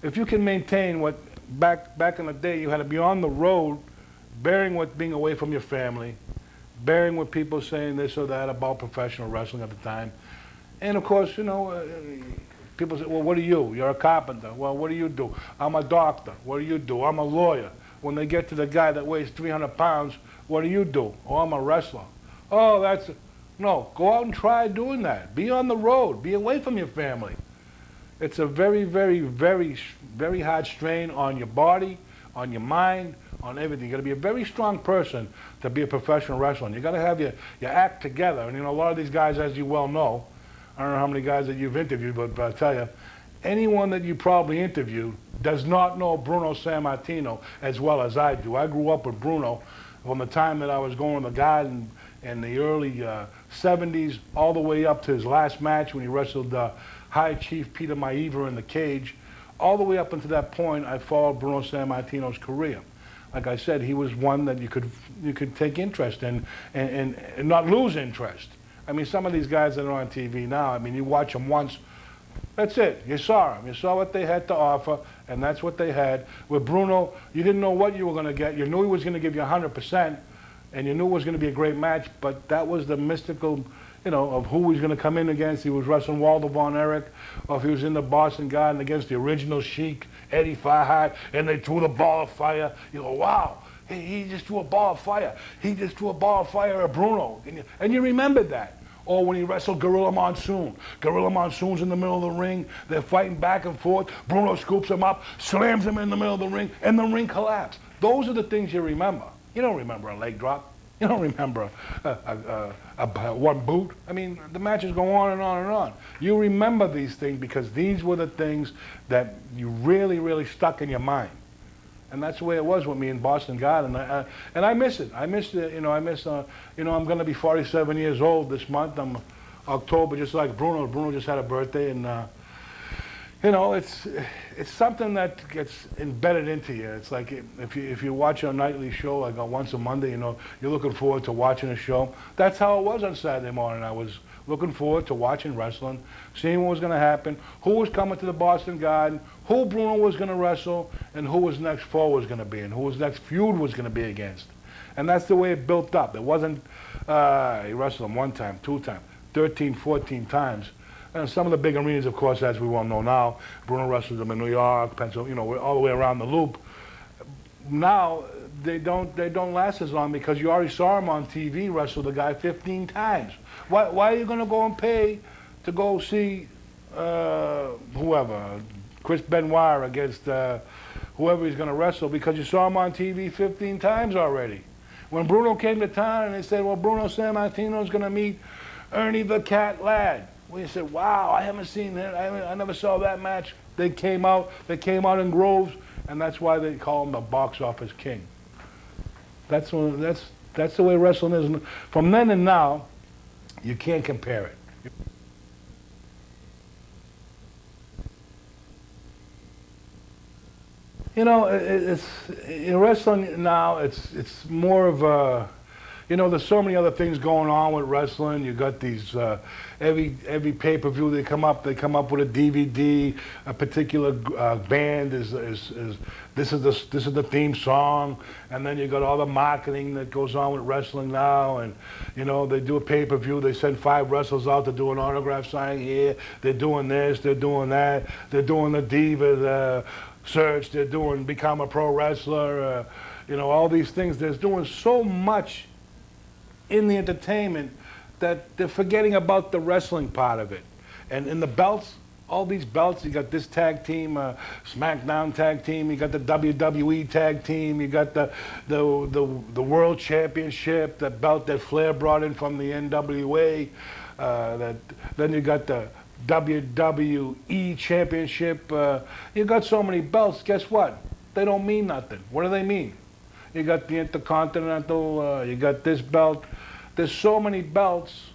If you can maintain what, back in the day, you had to be on the road, bearing with being away from your family, bearing with people saying this or that about professional wrestling at the time. And of course, you know, people say, well, what are you? You're a carpenter. Well, what do you do? I'm a doctor. What do you do? I'm a lawyer. When they get to the guy that weighs 300 pounds, what do you do? Oh, I'm a wrestler. Oh, no, go out and try doing that. Be on the road. Be away from your family. It's a very, very, very, very hard strain on your body, on your mind, on everything. You got to be a very strong person to be a professional wrestler. You got to have your act together. And you know, a lot of these guys, as you well know, I don't know how many guys that you've interviewed, but I'll tell you, anyone that you probably interviewed does not know Bruno Sammartino as well as I do. I grew up with Bruno from the time that I was going to the Garden in the early 70s, all the way up to his last match when he wrestled High Chief Peter Maivia in the cage. All the way up until that point, I followed Bruno Sammartino's career. Like I said, he was one that you could take interest in and not lose interest. I mean, some of these guys that are on TV now, I mean, you watch them once, that's it. You saw them. You saw what they had to offer, and that's what they had. With Bruno, you didn't know what you were going to get. You knew he was going to give you 100%, and you knew it was going to be a great match, but that was the mystical, you know, of who he's going to come in against. He was wrestling Waldo Von Erich, or if he was in the Boston Garden against the original Sheik, Eddie Farhat, and they threw the ball of fire. You go, wow, he just threw a ball of fire. He just threw a ball of fire at Bruno. And you remembered that. Or when he wrestled Gorilla Monsoon. Gorilla Monsoon's in the middle of the ring. They're fighting back and forth. Bruno scoops him up, slams him in the middle of the ring, and the ring collapsed. Those are the things you remember. You don't remember a leg drop. You don't remember one boot. I mean, the matches go on and on and on. You remember these things because these were the things that you really, really stuck in your mind. And that's the way it was with me in Boston Garden. And I miss it. I miss it. You know, I'm going to be 47 years old this month. I'm October, just like Bruno. Bruno just had a birthday, and you know, it's something that gets embedded into you. It's like if you watch a nightly show, like once a Monday, you know, you're looking forward to watching a show. That's how it was on Saturday morning. I was looking forward to watching wrestling, seeing what was going to happen, who was coming to the Boston Garden, who Bruno was going to wrestle, and who his next foe was going to be, and who his next feud was going to be against. And that's the way it built up. It wasn't, he wrestled him one time, two times, 13, 14 times. And some of the big arenas, of course, as we well know now, Bruno wrestled them in New York, Pennsylvania, you know, all the way around the loop. Now, they don't last as long because you already saw him on TV wrestle the guy 15 times. Why are you going to go and pay to go see whoever, Chris Benoit against whoever he's going to wrestle, because you saw him on TV 15 times already? When Bruno came to town and they said, well, Bruno Sammartino's going to meet Ernie the Cat Ladd. We said, wow, I haven't seen that. I never saw that match. They came out in groves, and that's why they call him the box office king. That's the way wrestling is. From then and now, you can't compare it. You know, in wrestling now, it's more of a, you know, there's so many other things going on with wrestling. You got these every pay-per-view they come up with a DVD. A particular band this is the theme song, and then you got all the marketing that goes on with wrestling now. And you know, they do a pay-per-view. They send 5 wrestlers out to do an autograph signing here. They're doing this. They're doing that. They're doing the Diva search. They're doing become a pro wrestler. You know, all these things. They're doing so much in the entertainment that they're forgetting about the wrestling part of it. And in the belts, all these belts, you got this tag team, SmackDown tag team, you got the WWE tag team, you got the World Championship, the belt that Flair brought in from the NWA, then you got the WWE Championship. You got so many belts, guess what? They don't mean nothing. What do they mean? You got the Intercontinental, you got this belt. There's so many belts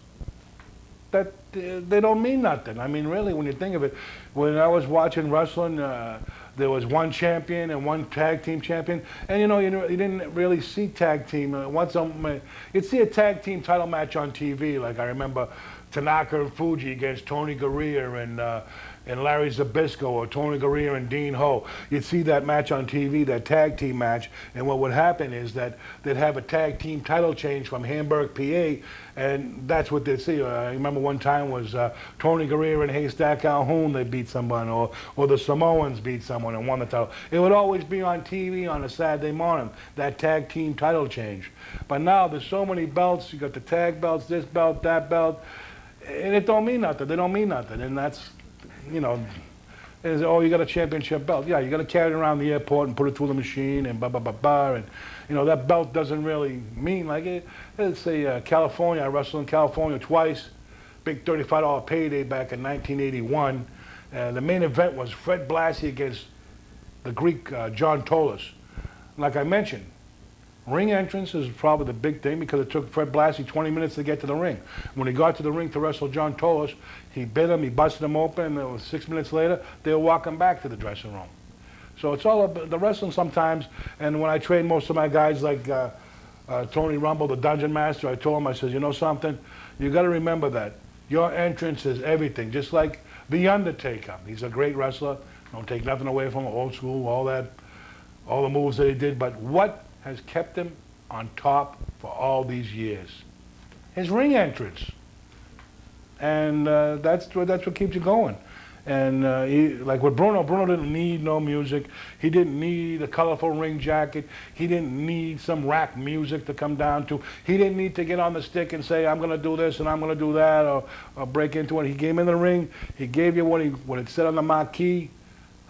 that they don't mean nothing. I mean, really, when you think of it, when I was watching wrestling, there was one champion and one tag team champion. And you know, you didn't really see tag team. You'd see a tag team title match on TV. Like I remember Tanaka and Fuji against Tony Garea and Larry Zbyszko, or Tony Garea and Dean Ho. You'd see that match on TV, that tag team match, and what would happen is that they'd have a tag team title change from Hamburg, PA, and that's what they'd see. I remember one time was Tony Garea and Haystack Calhoun, they beat someone, or the Samoans beat someone and won the title. It would always be on TV on a Saturday morning, that tag team title change. But now there's so many belts. You got the tag belts, this belt, that belt, and it don't mean nothing. They don't mean nothing, and that's, you know, oh, you got a championship belt. Yeah, you got to carry it around the airport and put it through the machine and blah, blah, blah, blah. And, you know, that belt doesn't really mean, like, let's say California, I wrestled in California twice, big $35 payday back in 1981. The main event was Fred Blassie against the Greek John Tolos. Like I mentioned, Ring entrance is probably the big thing because it took Fred Blassie 20 minutes to get to the ring. When he got to the ring to wrestle John Tolos, he bit him, he busted him open, and it was 6 minutes later, they were walking back to the dressing room. So it's all about the wrestling sometimes, and when I train most of my guys like Tony Rumble, the Dungeon Master, I told him, I said, you know something? You got to remember that. Your entrance is everything, just like The Undertaker. He's a great wrestler. Don't take nothing away from him, old school, all that, all the moves that he did, but what has kept him on top for all these years? His ring entrance. And that's what keeps you going. And like with Bruno didn't need no music. He didn't need a colorful ring jacket. He didn't need some rack music to come down to. He didn't need to get on the stick and say, I'm going to do this and I'm going to do that, or break into it. He came in the ring. He gave you what it said on the marquee,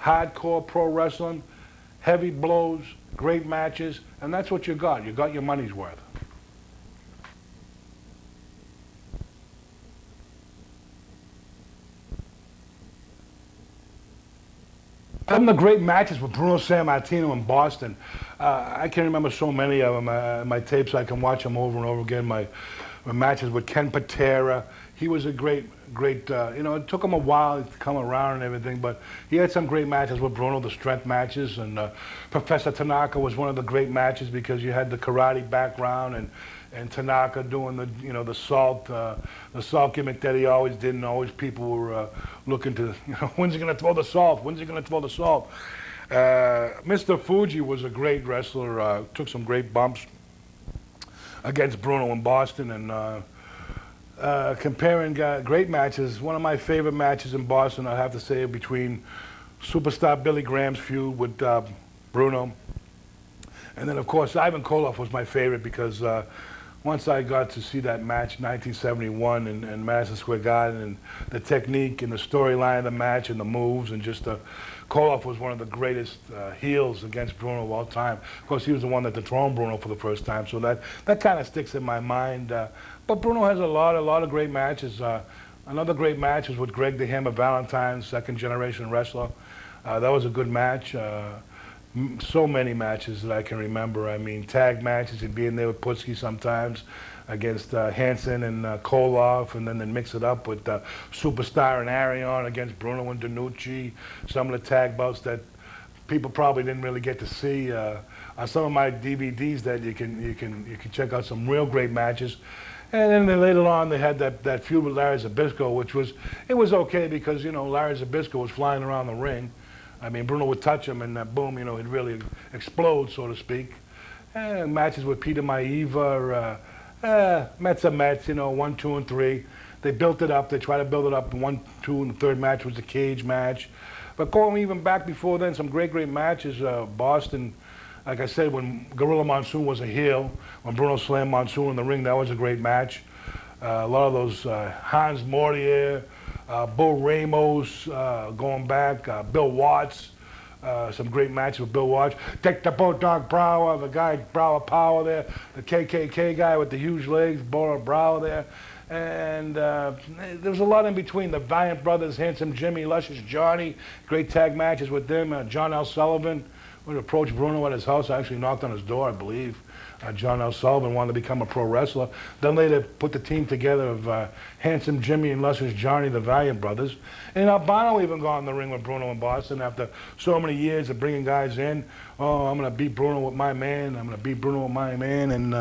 hardcore pro wrestling, heavy blows, great matches, and that's what you got. You got your money's worth. Some of the great matches with Bruno Sammartino in Boston. I can remember so many of them. My tapes, I can watch them over and over again. My matches with Ken Patera. He was a great, you know, it took him a while to come around and everything, but he had some great matches with Bruno, the strength matches, and Professor Tanaka was one of the great matches because you had the karate background and Tanaka doing the, you know, the salt gimmick that he always did, and always people were looking to, you know, when's he going to throw the salt? When's he going to throw the salt? Mr. Fuji was a great wrestler, took some great bumps against Bruno in Boston, and comparing great matches, one of my favorite matches in Boston, I have to say, between superstar Billy Graham's feud with Bruno, and then of course Ivan Koloff was my favorite because once I got to see that match in 1971 in Madison Square Garden, and the technique and the storyline of the match and the moves, and just Koloff was one of the greatest heels against Bruno of all time. Of course, he was the one that dethroned Bruno for the first time, so that kind of sticks in my mind. But Bruno has a lot of great matches. Another great match was with Greg the Hammer Valentine, second generation wrestler. That was a good match. So many matches that I can remember. I mean, tag matches, he'd be in there with Putski sometimes against Hansen and Koloff, and then they'd mix it up with Superstar and Arion against Bruno and DiNucci. Some of the tag bouts that people probably didn't really get to see. On some of my DVDs that you can check out some real great matches. And then later on, they had that feud with Larry Zbyszko, which was okay because, you know, Larry Zbyszko was flying around the ring. I mean, Bruno would touch him, and boom, you know, he'd really explode, so to speak. And matches with Peter Maivia, Mets, you know, 1, 2, and 3. They built it up. They tried to build it up. 1, 2, and the third match was the cage match. But going even back before then, some great matches. Boston, like I said, when Gorilla Monsoon was a heel, when Bruno slammed Monsoon in the ring, that was a great match. A lot of those Hans Mortier, Bull Ramos, going back, Bill Watts, some great matches with Bill Watts. Take the Bulldog Brower, the guy Brower Power there, the KKK guy with the huge legs, Bora Brower there. And there was a lot in between. The Valiant Brothers, Handsome Jimmy, Luscious Johnny, great tag matches with them. John L. Sullivan would approach Bruno at his house. I actually knocked on his door, I believe. John L. Sullivan wanted to become a pro wrestler. Then later put the team together of Handsome Jimmy and Luscious Johnny, the Valiant Brothers. And Albano even got in the ring with Bruno in Boston after so many years of bringing guys in. Oh, I'm going to beat Bruno with my man. I'm going to beat Bruno with my man. And,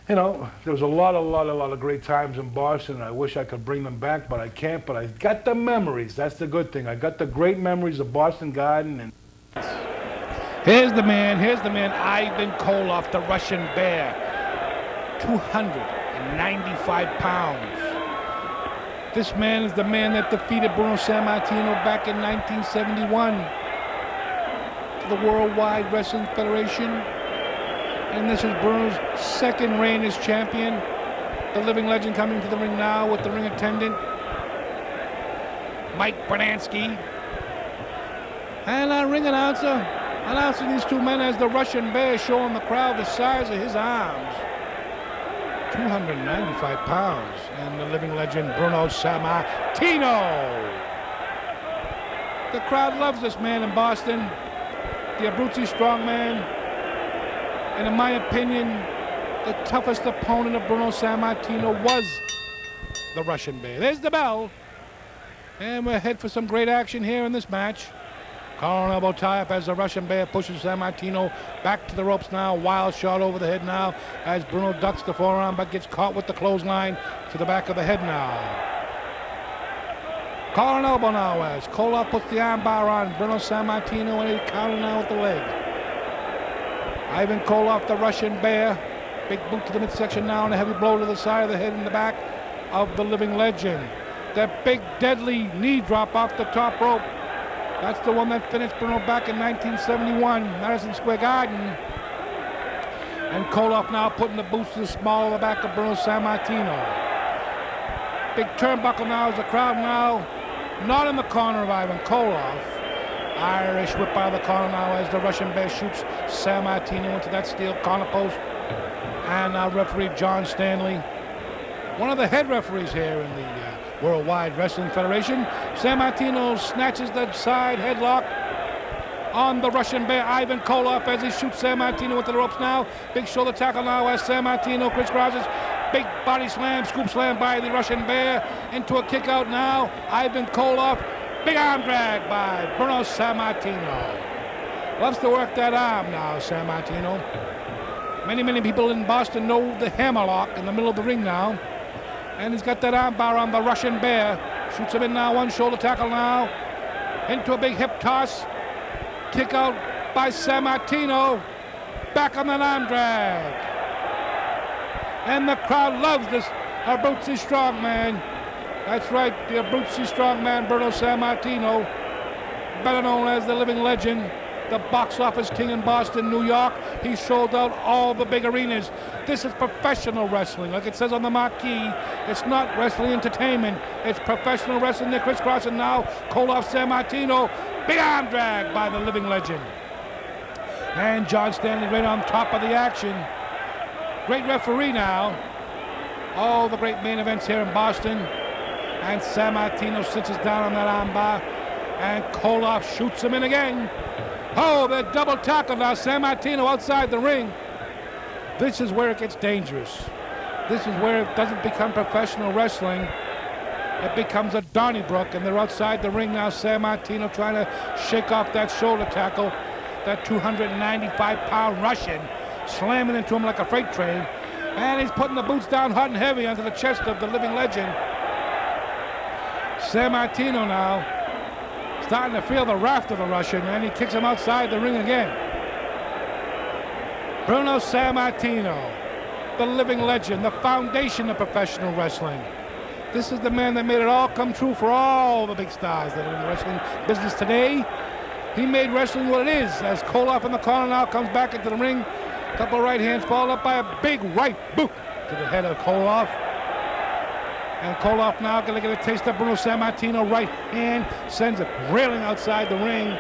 you know, there was a lot of great times in Boston. I wish I could bring them back, but I can't. But I got the memories. That's the good thing. I got the great memories of Boston Garden. And here's the man, Ivan Koloff, the Russian Bear, 295 pounds. This man is the man that defeated Bruno Sammartino back in 1971 to the Worldwide Wrestling Federation. And this is Bruno's second reign as champion. The living legend coming to the ring now with the ring attendant, Mike Bernansky. And our ring announcer announcing these two men as the Russian Bear, showing the crowd the size of his arms. 295 pounds. And the living legend, Bruno Sammartino. The crowd loves this man in Boston. The Abruzzi strongman. And in my opinion, the toughest opponent of Bruno Sammartino was the Russian Bear. There's the bell. And we're head for some great action here in this match. Collar and elbow tie-up as the Russian Bear pushes Sammartino back to the ropes now. Wild shot over the head now as Bruno ducks the forearm but gets caught with the clothesline to the back of the head now. Collar and elbow now as Koloff puts the arm bar on Bruno Sammartino, and he's counting now with the leg. Ivan Koloff, the Russian Bear. Big boot to the midsection now and a heavy blow to the side of the head and the back of the living legend. That big deadly knee drop off the top rope. That's the one that finished Bruno back in 1971, Madison Square Garden. And Koloff now putting the boots to the small of the back of Bruno Sammartino. Big turnbuckle now as the crowd now not in the corner of Ivan Koloff. Irish whip out of the corner now as the Russian Bear shoots Sammartino into that steel corner post. And now referee John Stanley, one of the head referees here in the Worldwide Wrestling Federation. Sammartino snatches the side headlock on the Russian Bear, Ivan Koloff, as he shoots Sammartino into the ropes now. Big shoulder tackle now as Sammartino crisscrosses. Big body slam, scoop slam by the Russian Bear into a kick out now. Ivan Koloff, big arm drag by Bruno Sammartino. Loves to work that arm now, Sammartino. Many people in Boston know the hammerlock in the middle of the ring now. And he's got that arm bar on the Russian Bear. Shoots him in now, one shoulder tackle now. Into a big hip toss. Kick out by Sammartino. Back on that arm drag. And the crowd loves this Abruzzi strongman. That's right, the Abruzzi strongman, Bruno Sammartino. Better known as the living legend. The box office king in Boston, New York. He sold out all the big arenas. This is professional wrestling. Like it says on the marquee, it's not wrestling entertainment. It's professional wrestling. They're crisscrossing now. Koloff, Sammartino. Big arm drag by the living legend. And John Stanley right on top of the action. Great referee now. All the great main events here in Boston. And Sammartino sits down on that arm bar. And Koloff shoots him in again. Oh, the double tackle now. Sammartino outside the ring. This is where it gets dangerous. This is where it doesn't become professional wrestling. It becomes a Donnybrook, and they're outside the ring now. Sammartino trying to shake off that shoulder tackle. That 295-pound Russian slamming into him like a freight train. And he's putting the boots down hot and heavy onto the chest of the living legend. Sammartino now starting to feel the wrath of the Russian, and he kicks him outside the ring again. Bruno Sammartino, the living legend, the foundation of professional wrestling. This is the man that made it all come true for all the big stars that are in the wrestling business today. He made wrestling what it is, as Koloff in the corner now comes back into the ring. Couple right hands followed up by a big right boot to the head of Koloff. And Koloff now going to get a taste of Bruno Sammartino. Right hand sends it railing outside the ring.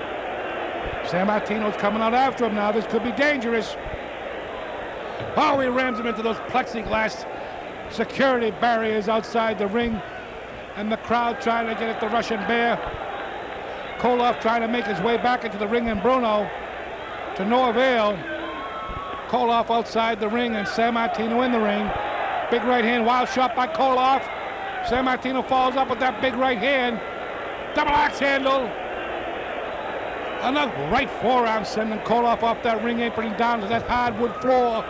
Sammartino's coming out after him now. This could be dangerous. Oh, he rams him into those plexiglass security barriers outside the ring. And the crowd trying to get at the Russian Bear. Koloff trying to make his way back into the ring, and Bruno to no avail. Koloff outside the ring and Sammartino in the ring. Big right hand, wild shot by Koloff. Sammartino follows up with that big right hand. Double axe handle. Another right forearm sending Koloff off that ring apron down to that hardwood floor.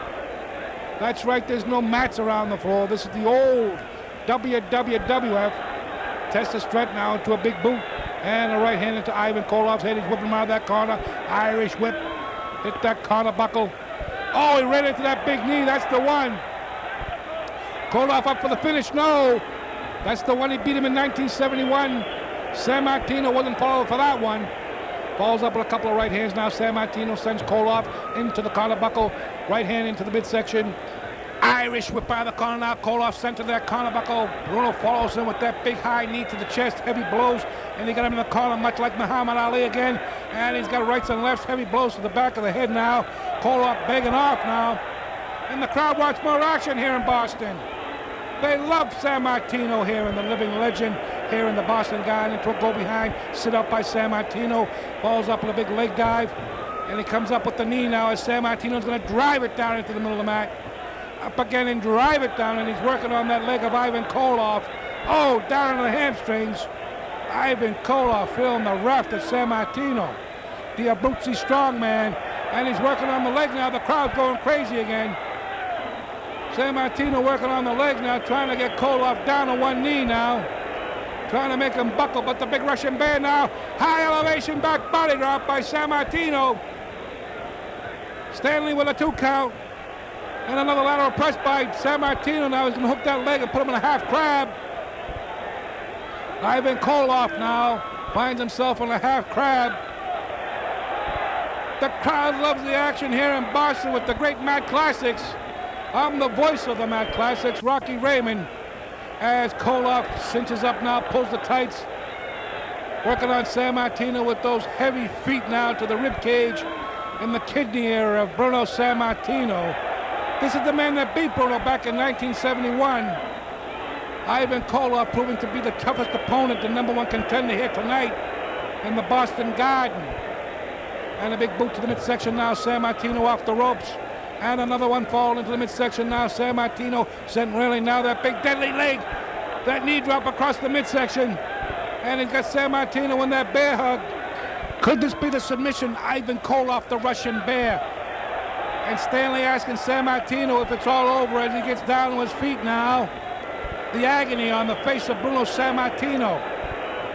That's right, there's no mats around the floor. This is the old WWF. Test the strut now into a big boot. And a right hand into Ivan Koloff's head. He's whipping him out of that corner. Irish whip. Hit that corner buckle. Oh, he ran into that big knee. That's the one. Koloff up for the finish. No. That's the one. He beat him in 1971. Sammartino wasn't followed for that one. Falls up with a couple of right hands now. Sammartino sends Koloff into the corner buckle. Right hand into the midsection. Irish whip by the corner now. Koloff sent to that corner buckle. Bruno follows him with that big high knee to the chest. Heavy blows. And he got him in the corner much like Muhammad Ali again. And he's got rights and lefts. Heavy blows to the back of the head now. Koloff begging off now. And the crowd wants more action here in Boston. They love Sammartino here in the living legend here in the Boston Garden. Into a go behind, sit up by Sammartino, falls up with a big leg dive And he comes up with the knee now as Sammartino's going to drive it down into the middle of the mat. Up again and drive it down, and he's working on that leg of Ivan Koloff. Oh, down on the hamstrings. Ivan Koloff feeling the raft of Sammartino. The Abruzzi strongman, and he's working on the leg now. The crowd's going crazy again. Sammartino working on the leg now, trying to get Koloff down on one knee now. Trying to make him buckle, but the big Russian bear now. High elevation back body drop by Sammartino. Stanley with a 2 count. And another lateral press by Sammartino. Now he's going to hook that leg and put him in a half crab. Ivan Koloff now finds himself in a half crab. The crowd loves the action here in Boston with the great Mat Classics. I'm the voice of the Mat Classics, Rocky Raymond. As Koloff cinches up now, pulls the tights. Working on Sammartino with those heavy feet now to the rib cage in the kidney area of Bruno Sammartino. This is the man that beat Bruno back in 1971. Ivan Koloff proving to be the toughest opponent, the #1 contender here tonight in the Boston Garden. And a big boot to the midsection now, Sammartino off the ropes. And another one falling into the midsection now, Sammartino sent railing now, that big deadly leg. That knee drop across the midsection. And he's got Sammartino in that bear hug. Could this be the submission? Ivan Koloff, the Russian bear. And Stanley asking Sammartino if it's all over as he gets down to his feet now. The agony on the face of Bruno Sammartino,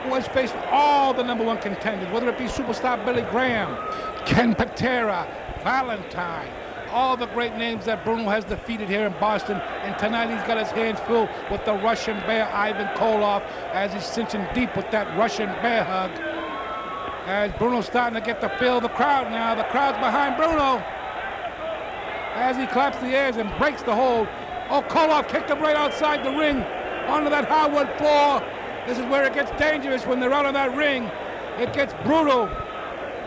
who has faced all the #1 contenders, whether it be superstar Billy Graham, Ken Patera, Valentine, all the great names that Bruno has defeated here in Boston. And tonight he's got his hands full with the Russian bear, Ivan Koloff, as he's cinching deep with that Russian bear hug. As Bruno's starting to get to feel the crowd now. The crowd's behind Bruno. As he claps the airs and breaks the hold. Oh, Koloff kicked him right outside the ring onto that hardwood floor. This is where it gets dangerous when they're out on that ring. It gets brutal.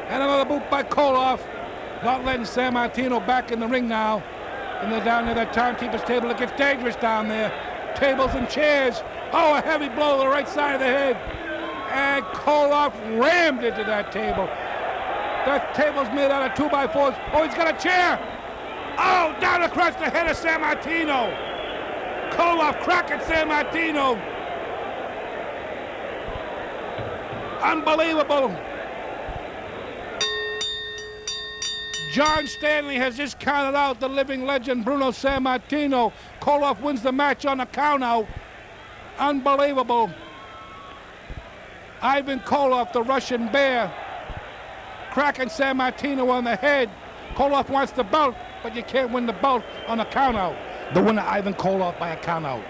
And another boot by Koloff. Not letting Sammartino back in the ring now. And they're down near that timekeeper's table. It gets dangerous down there. Tables and chairs. Oh, a heavy blow to the right side of the head. And Koloff rammed into that table. That table's made out of 2x4s. Oh, he's got a chair. Oh, down across the head of Sammartino. Koloff cracking Sammartino. Unbelievable. John Stanley has just counted out the living legend Bruno Sammartino. Koloff wins the match on a countout. Unbelievable. Ivan Koloff, the Russian bear, cracking Sammartino on the head. Koloff wants the belt, but you can't win the belt on a countout. The winner, Ivan Koloff, by a countout.